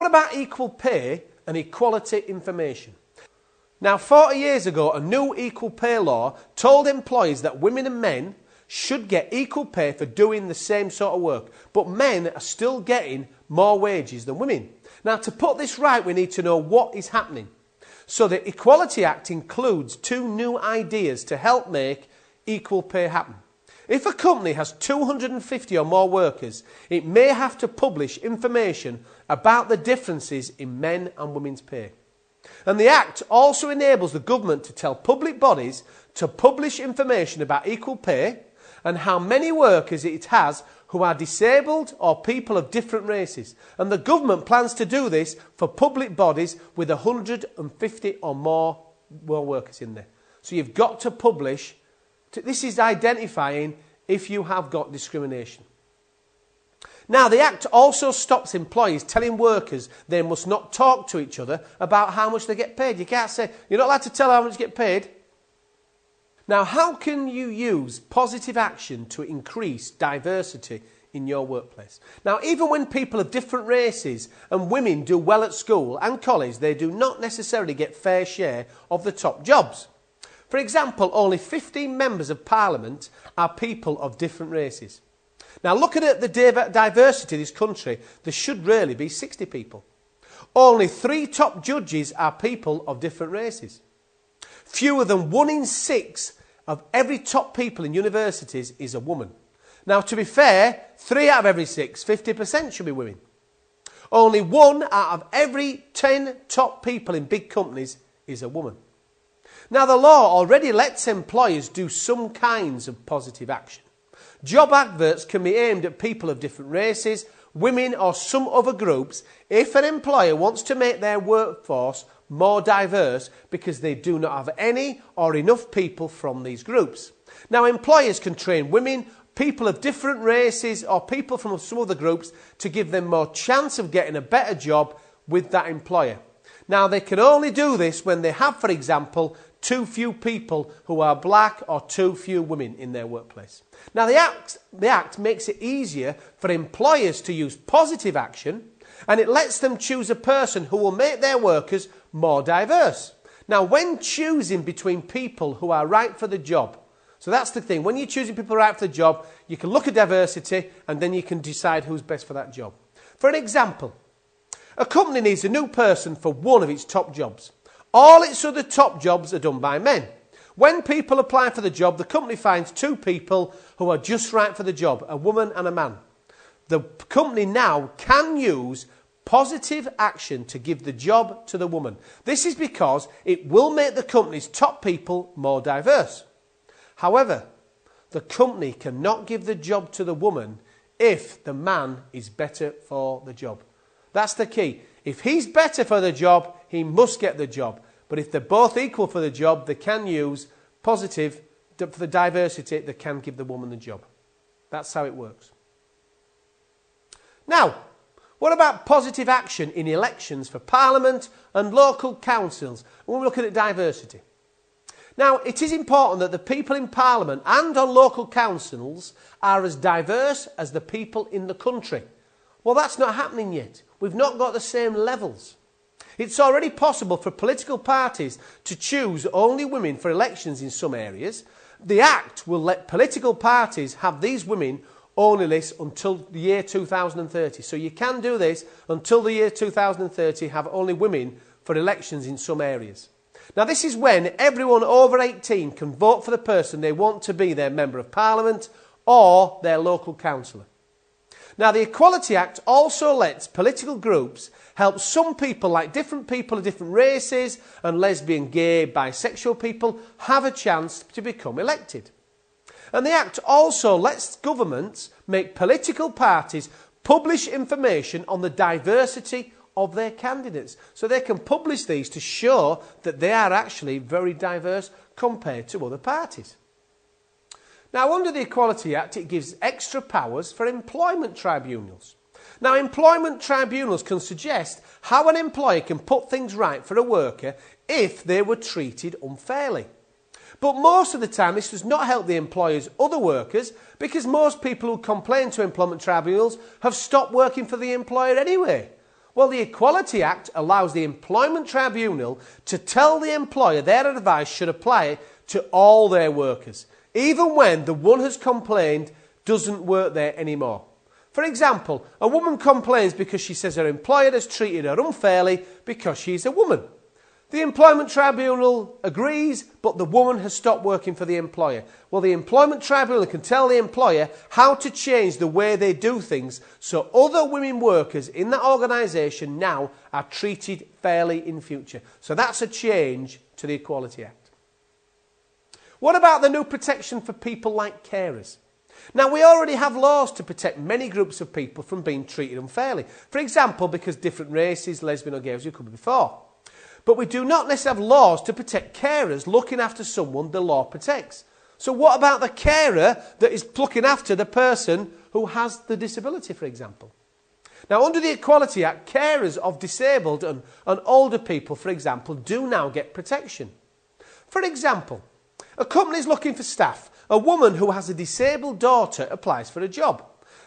What about equal pay and equality information? Now, 40 years ago, a new equal pay law told employers that women and men should get equal pay for doing the same sort of work, but men are still getting more wages than women. Now, to put this right, we need to know what is happening. So the Equality Act includes two new ideas to help make equal pay happen. If a company has 250 or more workers, it may have to publish information about the differences in men and women's pay. And the Act also enables the government to tell public bodies to publish information about equal pay and how many workers it has who are disabled or people of different races. And the government plans to do this for public bodies with 150 or more workers in there. So you've got to publish. This is identifying if you have got discrimination. Now, the Act also stops employers telling workers they must not talk to each other about how much they get paid. You can't say, you're not allowed to tell how much you get paid. Now, how can you use positive action to increase diversity in your workplace? Now, even when people of different races and women do well at school and college, they do not necessarily get fair share of the top jobs. For example, only 15 members of Parliament are people of different races. Now, looking at the diversity of this country, there should really be 60 people. Only 3 top judges are people of different races. Fewer than 1 in 6 of every top people in universities is a woman. Now, to be fair, 3 out of every 6, 50% should be women. Only 1 out of every 10 top people in big companies is a woman. Now, the law already lets employers do some kinds of positive action. Job adverts can be aimed at people of different races, women or some other groups if an employer wants to make their workforce more diverse because they do not have any or enough people from these groups. Now, employers can train women, people of different races or people from some other groups to give them more chance of getting a better job with that employer. Now, they can only do this when they have, for example, too few people who are black or too few women in their workplace. Now, the Act makes it easier for employers to use positive action, and it lets them choose a person who will make their workers more diverse. Now, when choosing between people who are right for the job, so that's the thing, when you're choosing people right for the job, you can look at diversity and then you can decide who's best for that job. For an example, a company needs a new person for one of its top jobs. All its other top jobs are done by men. When people apply for the job, the company finds 2 people who are just right for the job, a woman and a man. The company now can use positive action to give the job to the woman. This is because it will make the company's top people more diverse. However, the company cannot give the job to the woman if the man is better for the job. That's the key. If he's better for the job, he must get the job. But if they're both equal for the job, they can use positive for the diversity, they can give the woman the job. That's how it works. Now, what about positive action in elections for Parliament and local councils when we're looking at diversity? Now, it is important that the people in Parliament and on local councils are as diverse as the people in the country. Well, that's not happening yet. We've not got the same levels. It's already possible for political parties to choose only women for elections in some areas. The Act will let political parties have these women only list until the year 2030. So you can do this until the year 2030, have only women for elections in some areas. Now, this is when everyone over 18 can vote for the person they want to be their Member of Parliament or their local councillor. Now, the Equality Act also lets political groups help some people, like different people of different races and lesbian, gay, bisexual people, have a chance to become elected. And the Act also lets governments make political parties publish information on the diversity of their candidates. So they can publish these to show that they are actually very diverse compared to other parties. Now, under the Equality Act, it gives extra powers for employment tribunals. Now, employment tribunals can suggest how an employer can put things right for a worker if they were treated unfairly. But most of the time, this does not help the employer's other workers because most people who complain to employment tribunals have stopped working for the employer anyway. Well, the Equality Act allows the Employment Tribunal to tell the employer their advice should apply to all their workers, even when the one who's complained doesn't work there anymore. For example, a woman complains because she says her employer has treated her unfairly because she's a woman. The Employment Tribunal agrees, but the woman has stopped working for the employer. Well, the Employment Tribunal can tell the employer how to change the way they do things so other women workers in that organisation now are treated fairly in future. So that's a change to the Equality Act. What about the new protection for people like carers? Now, we already have laws to protect many groups of people from being treated unfairly. For example, because different races, lesbian or gay, as you covered before. But we do not necessarily have laws to protect carers looking after someone the law protects. So what about the carer that is looking after the person who has the disability, for example? Now, under the Equality Act, carers of disabled and older people, for example, do now get protection. For example, a company is looking for staff. A woman who has a disabled daughter applies for a job.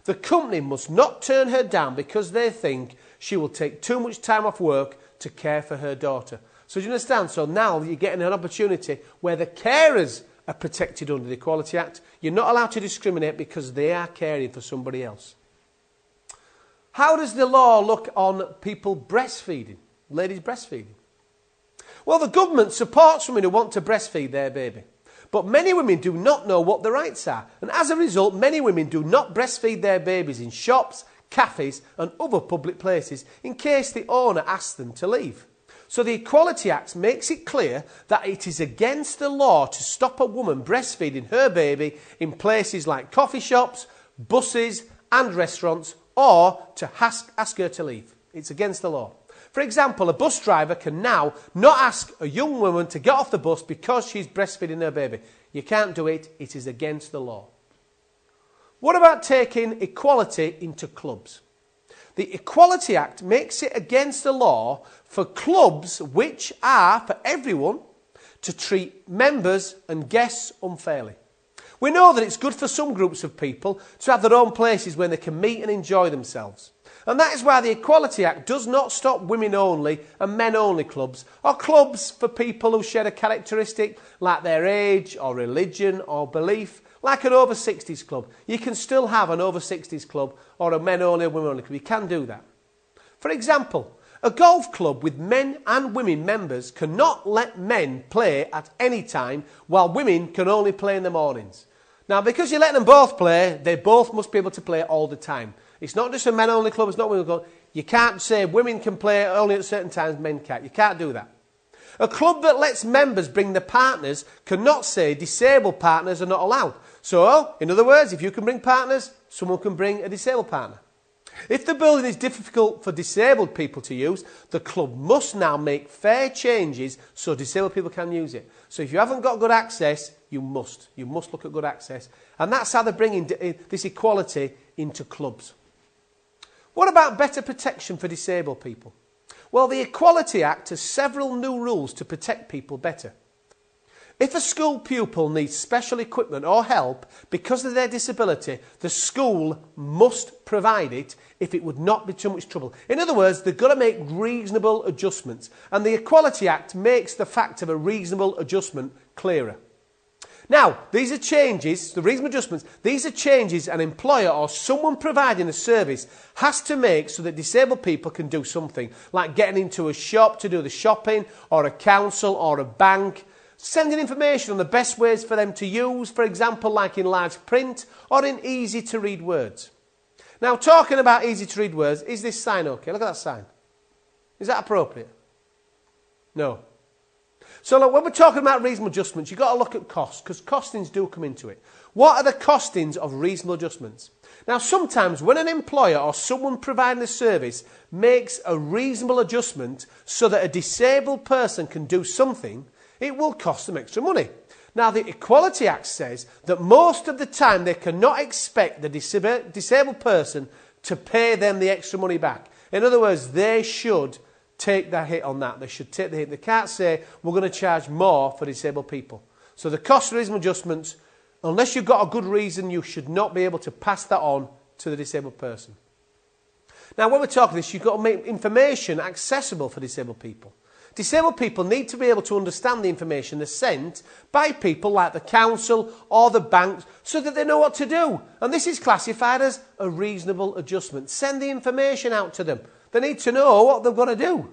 The company must not turn her down because they think she will take too much time off work to care for her daughter. So do you understand? So now you're getting an opportunity where the carers are protected under the Equality Act. You're not allowed to discriminate because they are caring for somebody else. How does the law look on people breastfeeding, ladies breastfeeding? Well, the government supports women who want to breastfeed their baby. But many women do not know what the rights are. And as a result, many women do not breastfeed their babies in shops, cafes and other public places in case the owner asks them to leave. So the Equality Act makes it clear that it is against the law to stop a woman breastfeeding her baby in places like coffee shops, buses and restaurants, or to ask her to leave. It's against the law. For example, a bus driver can now not ask a young woman to get off the bus because she's breastfeeding her baby. You can't do it. It is against the law. What about taking equality into clubs? The Equality Act makes it against the law for clubs which are for everyone to treat members and guests unfairly. We know that it's good for some groups of people to have their own places where they can meet and enjoy themselves. And that is why the Equality Act does not stop women-only and men-only clubs, or clubs for people who share a characteristic like their age or religion or belief, like an over-60s club. You can still have an over-60s club or a men-only and women-only club. You can do that. For example, a golf club with men and women members cannot let men play at any time while women can only play in the mornings. Now, because you let them both play, they both must be able to play all the time. It's not just a men-only club, it's not women club. You can't say women can play only at certain times, men can't. You can't do that. A club that lets members bring their partners cannot say disabled partners are not allowed. So, in other words, if you can bring partners, someone can bring a disabled partner. If the building is difficult for disabled people to use, the club must now make fair changes so disabled people can use it. So if you haven't got good access, you must look at good access. And that's how they're bringing this equality into clubs. What about better protection for disabled people? Well, the Equality Act has several new rules to protect people better. If a school pupil needs special equipment or help because of their disability, the school must provide it if it would not be too much trouble. In other words, they've got to make reasonable adjustments. And the Equality Act makes the fact of a reasonable adjustment clearer. Now, these are changes, the reasonable adjustments, these are changes an employer or someone providing a service has to make so that disabled people can do something, like getting into a shop to do the shopping, or a council or a bank, sending information on the best ways for them to use, for example, like in large print or in easy-to-read words. Now, talking about easy-to-read words, is this sign okay? Look at that sign. Is that appropriate? No. So look, when we're talking about reasonable adjustments, you've got to look at costs, because costings do come into it. What are the costings of reasonable adjustments? Now, sometimes when an employer or someone providing a service makes a reasonable adjustment so that a disabled person can do something, it will cost them extra money. Now, the Equality Act says that most of the time they cannot expect the disabled person to pay them the extra money back. In other words, they should take the hit on that. They should take the hit. They can't say, we're going to charge more for disabled people. So the cost of reasonable adjustments, unless you've got a good reason, you should not be able to pass that on to the disabled person. Now, when we're talking this, you've got to make information accessible for disabled people. Disabled people need to be able to understand the information they're sent by people like the council or the banks so that they know what to do. And this is classified as a reasonable adjustment. Send the information out to them. They need to know what they've got to do.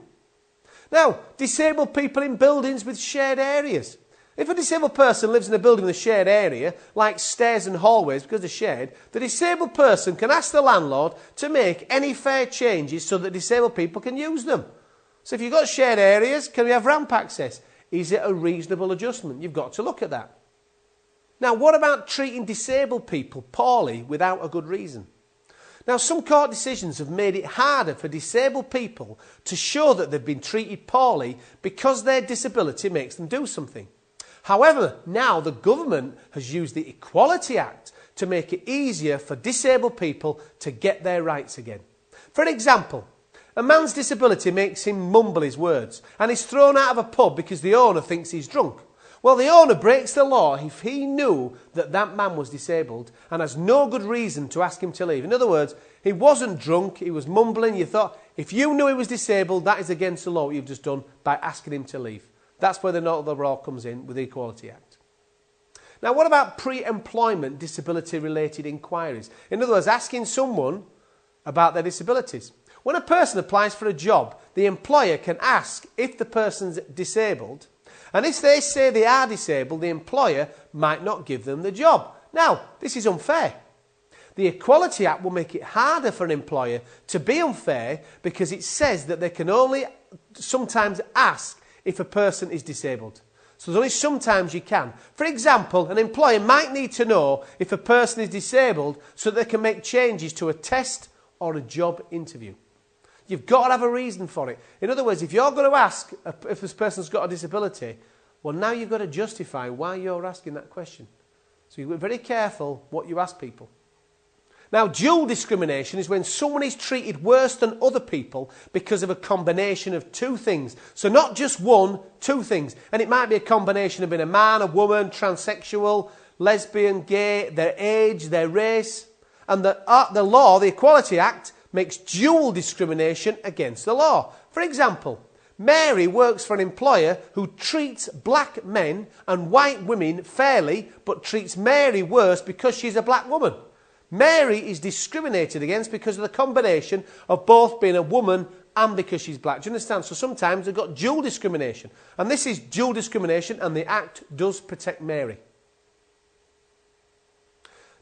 Now, disabled people in buildings with shared areas. If a disabled person lives in a building with a shared area, like stairs and hallways because they're shared, the disabled person can ask the landlord to make any fair changes so that disabled people can use them. So if you've got shared areas, can we have ramp access? Is it a reasonable adjustment? You've got to look at that. Now, what about treating disabled people poorly without a good reason? Now, some court decisions have made it harder for disabled people to show that they've been treated poorly because their disability makes them do something. However, now the government has used the Equality Act to make it easier for disabled people to get their rights again. For example, a man's disability makes him mumble his words and is thrown out of a pub because the owner thinks he's drunk. Well, the owner breaks the law if he knew that that man was disabled and has no good reason to ask him to leave. In other words, he wasn't drunk, he was mumbling. You thought, if you knew he was disabled, that is against the law what you've just done by asking him to leave. That's where the note of the law comes in with the Equality Act. Now, what about pre-employment disability-related inquiries? In other words, asking someone about their disabilities. When a person applies for a job, the employer can ask if the person's disabled, and if they say they are disabled, the employer might not give them the job. Now, this is unfair. The Equality Act will make it harder for an employer to be unfair because it says that they can only sometimes ask if a person is disabled. So there's only sometimes you can. For example, an employer might need to know if a person is disabled so they can make changes to a test or a job interview. You've got to have a reason for it. In other words, if you're going to ask if this person's got a disability, well, now you've got to justify why you're asking that question. So you've got to be very careful what you ask people. Now, dual discrimination is when someone is treated worse than other people because of a combination of two things. So not just one, two things. And it might be a combination of being a man, a woman, transsexual, lesbian, gay, their age, their race. And the law, the Equality Act, makes dual discrimination against the law. For example, Mary works for an employer who treats black men and white women fairly, but treats Mary worse because she's a black woman. Mary is discriminated against because of the combination of both being a woman and because she's black. Do you understand? So sometimes they've got dual discrimination. And this is dual discrimination, and the Act does protect Mary.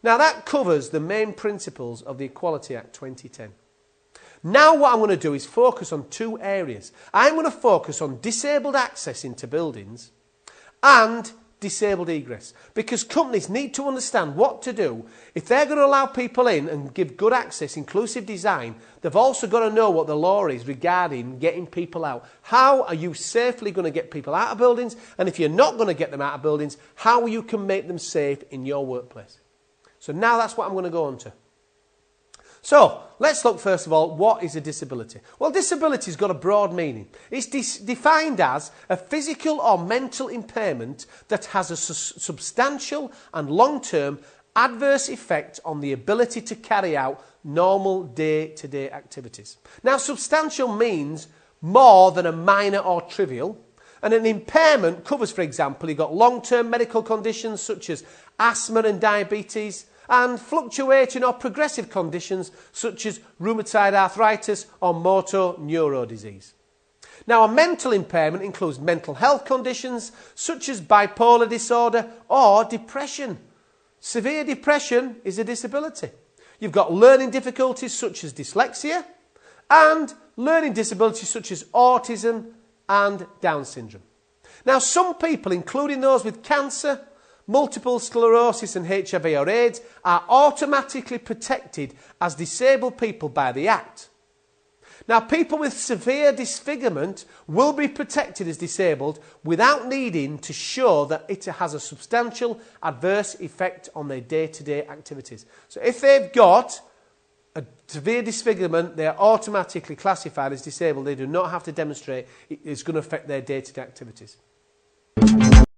Now that covers the main principles of the Equality Act 2010. Now what I'm going to do is focus on two areas. I'm going to focus on disabled access into buildings and disabled egress, because companies need to understand what to do. If they're going to allow people in and give good access, inclusive design, they've also got to know what the law is regarding getting people out. How are you safely going to get people out of buildings? And if you're not going to get them out of buildings, how you can make them safe in your workplace. So now that's what I'm going to go on to. So, let's look first of all, what is a disability? Well, disability's got a broad meaning. It's defined as a physical or mental impairment that has a substantial and long-term adverse effect on the ability to carry out normal day-to-day activities. Now, substantial means more than a minor or trivial, and an impairment covers, for example, you've got long-term medical conditions such as asthma and diabetes, and fluctuating or progressive conditions such as rheumatoid arthritis or motor neurone disease. Now, a mental impairment includes mental health conditions such as bipolar disorder or depression. Severe depression is a disability. You've got learning difficulties such as dyslexia and learning disabilities such as autism and Down syndrome. Now, some people, including those with cancer, multiple sclerosis and HIV or AIDS, are automatically protected as disabled people by the Act. Now, people with severe disfigurement will be protected as disabled without needing to show that it has a substantial adverse effect on their day-to-day activities. So if they've got a severe disfigurement, they are automatically classified as disabled. They do not have to demonstrate it's going to affect their day-to-day activities.